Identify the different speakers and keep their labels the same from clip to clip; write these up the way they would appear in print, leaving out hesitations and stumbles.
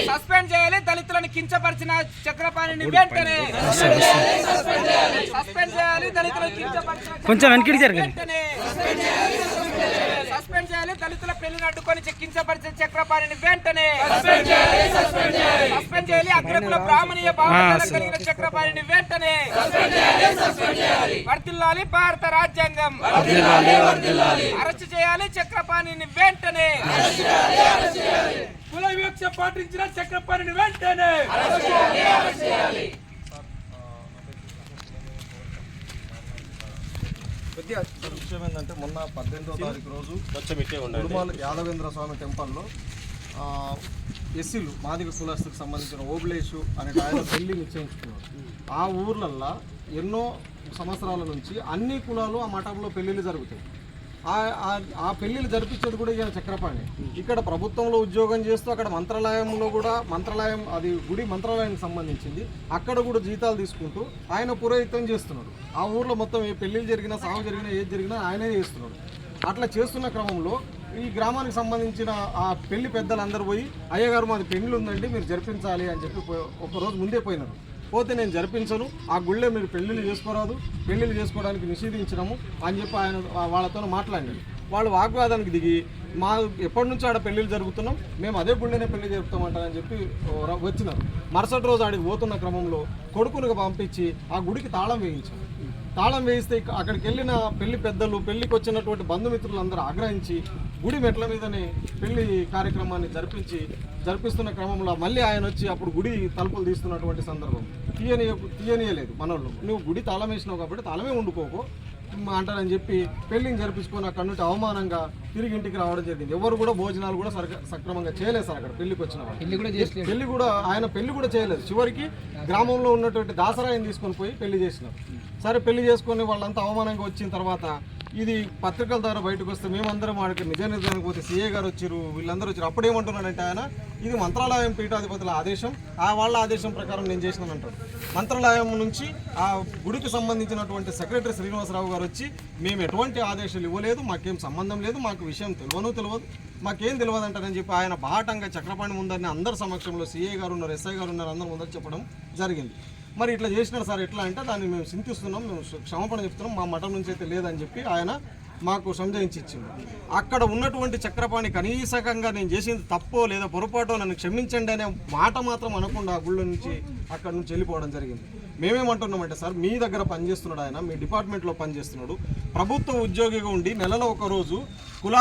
Speaker 1: Suspend చేయాలి దళితులను కించపరిచిన చక్రపాణిని వెంటనే సస్పెండ్ చేయాలి దళితులను కించపరిచిన
Speaker 2: కొంచెం వెనక్కి జరగండి
Speaker 1: సస్పెండ్ చేయాలి దళితుల పెళ్లిని అడ్డుకొని కించపరిచిన చక్రపాణిని వెంటనే సస్పెండ్ చేయాలి అగ్రకుల బ్రాహ్మణీయ భావన కలిగిన చక్రపాణిని వెంటనే వర్ధిల్లాలి భారత రాజ్యాంగం అరెస్ట్ చేయాలి చక్రపాణిని వెంటనే
Speaker 3: కుల వివక్ష పాటించిన చక్రపాణిని వెంటనే
Speaker 4: విషయం ఏంటంటే మొన్న 18వ తారీఖు రోజు ఉడుమాల యాదవేంద్ర స్వామి టెంపుల్లో ఎస్సీలు మాదిగ కులస్తులకు సంబంధించిన ఓబులేషు అనే ఆయన పెళ్లి నిశ్చయించుకున్నారు. ఆ ఊర్లల్లో ఎన్నో సంవత్సరాల నుంచి అన్ని కులాలు ఆ మఠంలో పెళ్లిళ్ళు జరుగుతాయి. ఆ పెళ్లిళ్ళు జరిపించేది కూడా ఈయన చక్రపాణి. ఇక్కడ ప్రభుత్వంలో ఉద్యోగం చేస్తూ అక్కడ మంత్రాలయంలో కూడా అది గుడి మంత్రాలయానికి సంబంధించింది, అక్కడ కూడా జీతాలు తీసుకుంటూ ఆయన పురోహితం చేస్తున్నాడు. ఆ ఊర్లో మొత్తం ఏ పెళ్లిళ్ళు జరిగినా సాగు జరిగినా ఏది జరిగినా ఆయనే చేస్తున్నాడు. అట్లా చేస్తున్న క్రమంలో ఈ గ్రామానికి సంబంధించిన ఆ పెళ్లి పెద్దలందరూ పోయి అయ్యగారు మాది పెళ్లి ఉందండి మీరు జరిపించాలి అని చెప్పి ఒకరోజు ముందే పోయినారు. పోతే నేను జరిపించను, ఆ గుళ్ళే మీరు పెళ్ళిళ్ళు చేసుకోరాదు, పెళ్ళిళ్ళు చేసుకోవడానికి నిషేధించినాము అని చెప్పి ఆయన వాళ్ళతో మాట్లాడినాడు. వాళ్ళు వాగ్వాదానికి దిగి ఎప్పటి నుంచో ఆడ పెళ్ళిళ్ళు జరుగుతున్నాం, మేము అదే గుళ్ళనే పెళ్లి జరుపుతామంటారని చెప్పి వచ్చినారు. మరుసటి రోజు ఆడికి పోతున్న క్రమంలో కొడుకునికి పంపించి ఆ గుడికి తాళం వేయించారు. తాళం వేయిస్తే అక్కడికి వెళ్ళిన పెళ్లి పెద్దలు పెళ్లికి వచ్చినటువంటి బంధుమిత్రులందరూ ఆగ్రహించి గుడి మెట్ల మీదనే పెళ్లి కార్యక్రమాన్ని జరిపిస్తున్న క్రమంలో మళ్ళీ ఆయన వచ్చి అప్పుడు గుడి తలుపులు తీస్తున్నటువంటి సందర్భం తీయనీయలేదు మనోళ్ళు. నువ్వు గుడి తాళం వేసినావు కాబట్టి తాళమే ఉండుకోకు అంటారని చెప్పి పెళ్లిని జరిపించుకొని అక్కడ నుండి అవమానంగా తిరిగి ఇంటికి రావడం జరిగింది. ఎవరు కూడా భోజనాలు కూడా సక్రమంగా చేయలేదు సార్. అక్కడ పెళ్లికి వచ్చిన ఆయన పెళ్లి కూడా చేయలేదు. చివరికి గ్రామంలో ఉన్నటువంటి దాసరాయిని తీసుకొని పోయి పెళ్లి చేసినారు. సరే పెళ్లి చేసుకొని వాళ్ళంతా అవమానంగా వచ్చిన తర్వాత ఇది పత్రికల ద్వారా బయటకు వస్తే మేమందరం వాడికి నిజ నిర్ధారణకు పోతే సీఏ గారు వచ్చారు, వీళ్ళందరూ వచ్చారు. అప్పుడేమంటున్నాడంటే ఆయన ఇది మంత్రాలయం పీఠాధిపతుల ఆదేశం, వాళ్ళ ఆదేశం ప్రకారం నేను చేసినానంటాడు. మంత్రాలయం నుంచి ఆ గుడికి సంబంధించినటువంటి సెక్రటరీ శ్రీనివాసరావు గారు వచ్చి మేము ఎటువంటి ఆదేశాలు ఇవ్వలేదు, మాకేం సంబంధం లేదు, మాకు విషయం తెలియదు, మాకేం తెలియదు అంటారని చెప్పి ఆయన బాటంగా చక్రపాణి ముందరిని అందరి సమక్షంలో సీఏ గారు ఉన్నారు, ఎస్ఐ గారు ఉన్నారు, అందరూ ముందర చెప్పడం జరిగింది. మరి ఇట్లా చేసినారు సార్, ఎట్లా అంటే దాన్ని మేము చింతిస్తున్నాం, మేము క్షమాపణ చెప్తున్నాం, మా మఠం నుంచి అయితే లేదని చెప్పి ఆయన మాకు సంజయించి ఇచ్చింది. అక్కడ ఉన్నటువంటి చక్రపాణి కనీసకంగా నేను చేసింది తప్పో లేదా పొరపాటో నన్ను క్షమించండి అనే మాట మాత్రం అనకుండా గుళ్ళ నుంచి అక్కడ నుంచి వెళ్ళిపోవడం జరిగింది. మేమేమంటున్నామంటే సార్, మీ దగ్గర పనిచేస్తున్నాడు ఆయన, మీ డిపార్ట్మెంట్లో పనిచేస్తున్నాడు, ప్రభుత్వ ఉద్యోగిగా ఉండి నెలలో ఒక రోజు కుల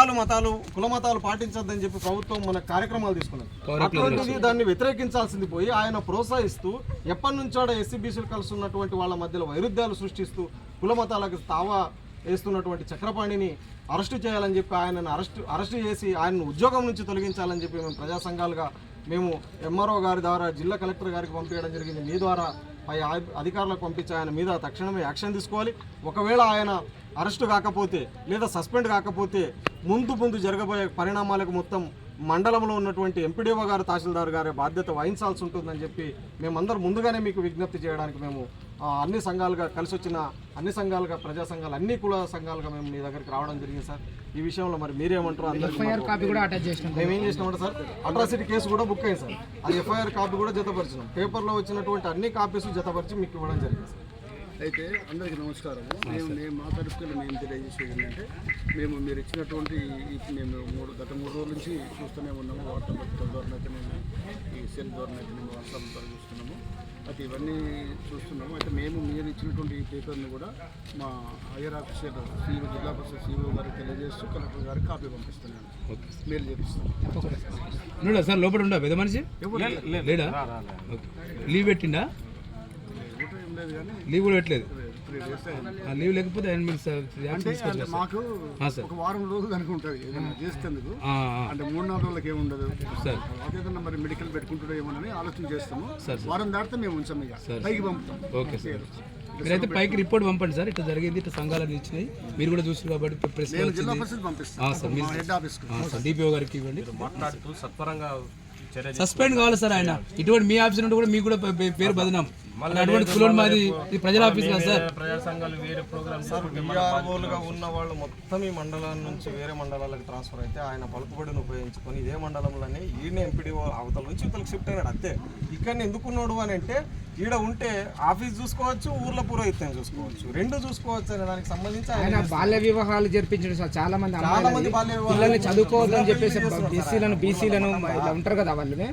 Speaker 4: మతాలు పాటించొద్దని చెప్పి ప్రభుత్వం మన కార్యక్రమాలు తీసుకున్నది. అటువంటిది దాన్ని వ్యతిరేకించాల్సింది పోయి ఆయన ప్రోత్సహిస్తూ ఎప్పటి నుంచో ఎస్సీబీసీలు కలిసి ఉన్నటువంటి వాళ్ళ మధ్యలో వైరుధ్యాలు సృష్టిస్తూ కుల మతాలకు తావా వేస్తున్నటువంటి చక్రపాణిని అరెస్టు చేయాలని చెప్పి ఆయనను అరెస్టు చేసి ఆయనను ఉద్యోగం నుంచి తొలగించాలని చెప్పి మేము ప్రజా సంఘాలుగా మేము ఎంఆర్ఓ గారి ద్వారా జిల్లా కలెక్టర్ గారికి పంపించడం జరిగింది. మీ ద్వారా పై అధికారులకు పంపించి ఆయన మీద తక్షణమే యాక్షన్ తీసుకోవాలి. ఒకవేళ ఆయన అరెస్టు కాకపోతే లేదా సస్పెండ్ కాకపోతే ముందు జరగబోయే పరిణామాలకు మొత్తం మండలంలో ఉన్నటువంటి ఎంపీడీఓ గారు తహసీల్దార్ గారి బాధ్యత వహించాల్సి ఉంటుందని చెప్పి మేమందరం ముందుగానే మీకు విజ్ఞప్తి చేయడానికి మేము అన్ని సంఘాలుగా కలిసి వచ్చిన అన్ని సంఘాలుగా ప్రజా సంఘాలు అన్ని కుల సంఘాలుగా మేము మీ దగ్గరికి రావడం జరిగింది సార్. ఈ విషయంలో మరి మీరేమంటారు? మేము ఏం చేసినామంటే సార్, అట్రాసిటీ కేసు కూడా బుక్ అయింది సార్, అది ఎఫ్ఐఆర్ కాపీ కూడా జతపరిచినాం. పేపర్లో వచ్చినటువంటి అన్ని కాపీస్ జతపరిచి మీకు ఇవ్వడం జరిగింది సార్.
Speaker 5: అయితే అందరికీ నమస్కారము. మేము మా తరఫున మేము తెలియజేసేది ఏంటంటే మీరు ఇచ్చినటువంటి మేము గత 3 రోజుల నుంచి చూస్తూనే ఉన్నాము. వార్తాపత్రికల ద్వారా అయితే మేము ఈ సెల్ ద్వారా అయితే మేము వాట్సాప్ ద్వారా చూస్తున్నాము. అయితే ఇవన్నీ చూస్తున్నాము. అయితే మీరు ఇచ్చినటువంటి ఈ పేపర్ని కూడా మా హైయర్ ఆఫీసర్ జిల్లా పరిషత్ సిఇఓ గారికి తెలియజేస్తూ కలెక్టర్ గారికి కాపీ పంపిస్తున్నాను. మెయిల్ చేపిస్తాను
Speaker 3: సార్. లోపల ఉండా పెద్ద మనిషి లేడా? లీవ్ పెట్టిండా? లీవ్ కూడా పెట్టలేదు. లీవ్ లేకపోతే
Speaker 5: మాకు ఒక వారం రోజులు అనుకుంటుంది ఏదైనా చేస్తేందుకు, అంటే 3-4 రోజులకి ఏముండదు సార్. అదేదన్నా మరి మెడికల్ పెట్టుకుంటుండో ఏమోనని ఆలోచన చేస్తాము. వారం దాటితే మేము ఉంచాము, ఇక పైకి పంపుతాం.
Speaker 3: Okay sir. మీరైతే పైకి రిపోర్ట్ పంపండి సార్, ఇట్లా జరిగింది, ఇట్లా సంఘాలను ఇచ్చినాయి, మీరు కూడా చూసారు కాబట్టి ప్రెస్
Speaker 5: జిల్లా పరిషత్ పంపిస్తాం.
Speaker 3: సార్.
Speaker 5: హెడ్ ఆఫీస్
Speaker 3: డిపిఓ గారికి ఇవ్వండి.
Speaker 6: మాట్లాడుతూ సత్వరంగా
Speaker 3: సస్పెండ్ కావాలి సార్ ఆయన. ఇటువంటి మీ ఆఫీస్ నుండి కూడా మీకు కూడా పేరు బదనాం. అటువంటి కులం మాది, ఇది ప్రజల ఆఫీస్ కదా సార్.
Speaker 4: విఆర్ఓలుగా ఉన్న వాళ్ళు మొత్తం ఈ మండలం నుంచి వేరే మండలాలకు ట్రాన్స్ఫర్ అయితే ఆయన పలుకుబడిని ఉపయోగించుకొని ఇదే మండలంలోనే ఈయన ఎంపీడీఓ అవతల నుంచి ఇవతలకు షిఫ్ట్ అయినాడు అంతే. ఇక్కడ ఎందుకున్నాడు అని అంటే ఈడ ఉంటే ఆఫీస్ చూసుకోవచ్చు, ఊర్ల పురోహిత్యం చూసుకోవచ్చు, రెండు చూసుకోవచ్చు అనే దానికి సంబంధించి
Speaker 1: ఆయన బాల్య వివాహాలు జరిపించాడు సార్. చాలా మంది
Speaker 4: బాల్య
Speaker 1: పిల్లల్ని చదువుకోవద్దని చెప్పేసి ఎస్సీలను బీసీలను ఇలా ఉంటారు కదా, వాళ్ళని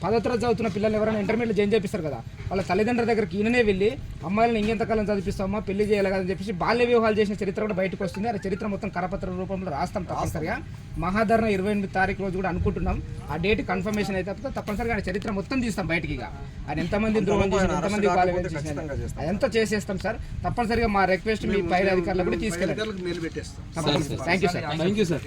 Speaker 1: 10వ తరగతి చదువుతున్న పిల్లలు ఎవరైనా ఇంటర్మీడియట్ జాయిన్ చేపిస్తారు కదా, వాళ్ళ తల్లిదండ్రుల దగ్గరికి ఈయననే వెళ్ళి అమ్మాయిలను ఇంకెంతకాలం చదివిస్తామా, పెళ్లి చేయాలి కదా అని చెప్పేసి బాల్య వివాహాలు చేసిన చరిత్ర కూడా బయటకు వస్తుంది. ఆ చరిత్ర మొత్తం కరపత్ర రూపంలో రాస్తాం తప్పనిసరిగా. మహాధరణ 28 తారీఖు రోజు కూడా అనుకుంటున్నాం. ఆ డేట్ కన్ఫర్మేషన్ అయితే తప్పనిసరిగా ఆయన చరిత్ర మొత్తం తీస్తాం బయటికి. ఇక ఆయన ఎంతమంది ద్రోహం చేసిన, ఎంతమంది బాల్య వివాహం చేసిన అదంతా చేసేస్తాం సార్. తప్పనిసరిగా మా రిక్వెస్ట్ మీ పై అధికారులకు కూడా తీసుకెళ్ళండి.
Speaker 5: మెయిల్ పెట్టేస్తాం.
Speaker 1: Thank you sir.
Speaker 3: Thank you sir.